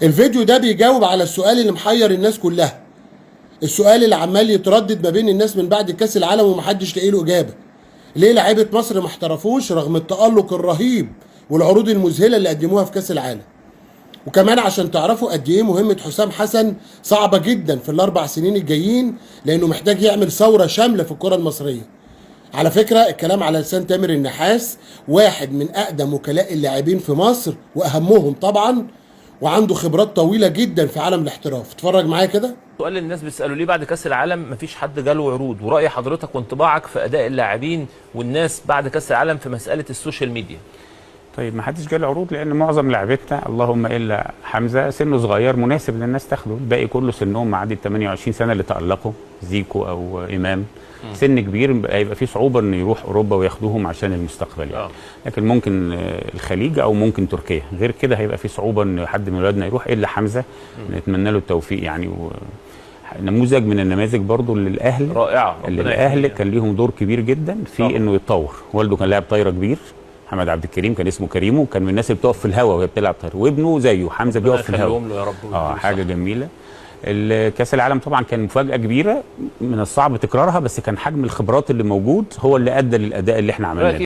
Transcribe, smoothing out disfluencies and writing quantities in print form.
الفيديو ده بيجاوب على السؤال اللي محير الناس كلها، السؤال اللي عمال يتردد ما بين الناس من بعد كاس العالم ومحدش لاقي له اجابه. ليه لعيبه مصر ما احترفوش رغم التألق الرهيب والعروض المذهله اللي قدموها في كاس العالم؟ وكمان عشان تعرفوا قد ايه مهمه حسام حسن صعبه جدا في الاربع سنين الجايين، لانه محتاج يعمل ثوره شامله في الكره المصريه. على فكره الكلام على لسان تامر النحاس، واحد من اقدم وكلاء اللاعبين في مصر واهمهم طبعا، وعنده خبرات طويله جدا في عالم الاحتراف. اتفرج معايا كده. سؤال اللي الناس بيسالوا ليه بعد كاس العالم مفيش حد جاله عروض، وراي حضرتك وانطباعك في اداء اللاعبين والناس بعد كاس العالم في مساله السوشيال ميديا؟ طيب ما حدش جاله عروض لان معظم لعيبتنا اللهم الا حمزه سنه صغير مناسب للناس تاخده، الباقي كله سنهم معدي ال 28 سنه اللي تالقوا، زيكو او امام. سن كبير هيبقى فيه صعوبه انه يروح اوروبا وياخدوهم عشان المستقبل يعني. لكن ممكن الخليج او ممكن تركيا، غير كده هيبقى فيه صعوبه ان حد من ولادنا يروح الا حمزه. نتمنى له التوفيق يعني. نموذج من النماذج برضو للاهل رائعه، اللي الاهل كان ليهم دور كبير جدا في انه يتطور. والده كان لاعب طايره كبير، محمد عبد الكريم كان اسمه كريمو، كان من الناس اللي بتقف في الهواء وهي بتلعب طايره، وابنه زيه حمزه بيقف في الهواء. له يا رب. حاجه جميله. كاس العالم طبعا كان مفاجاه كبيره من الصعب تكرارها، بس كان حجم الخبرات اللي موجود هو اللي ادى للاداء اللي احنا عملناه.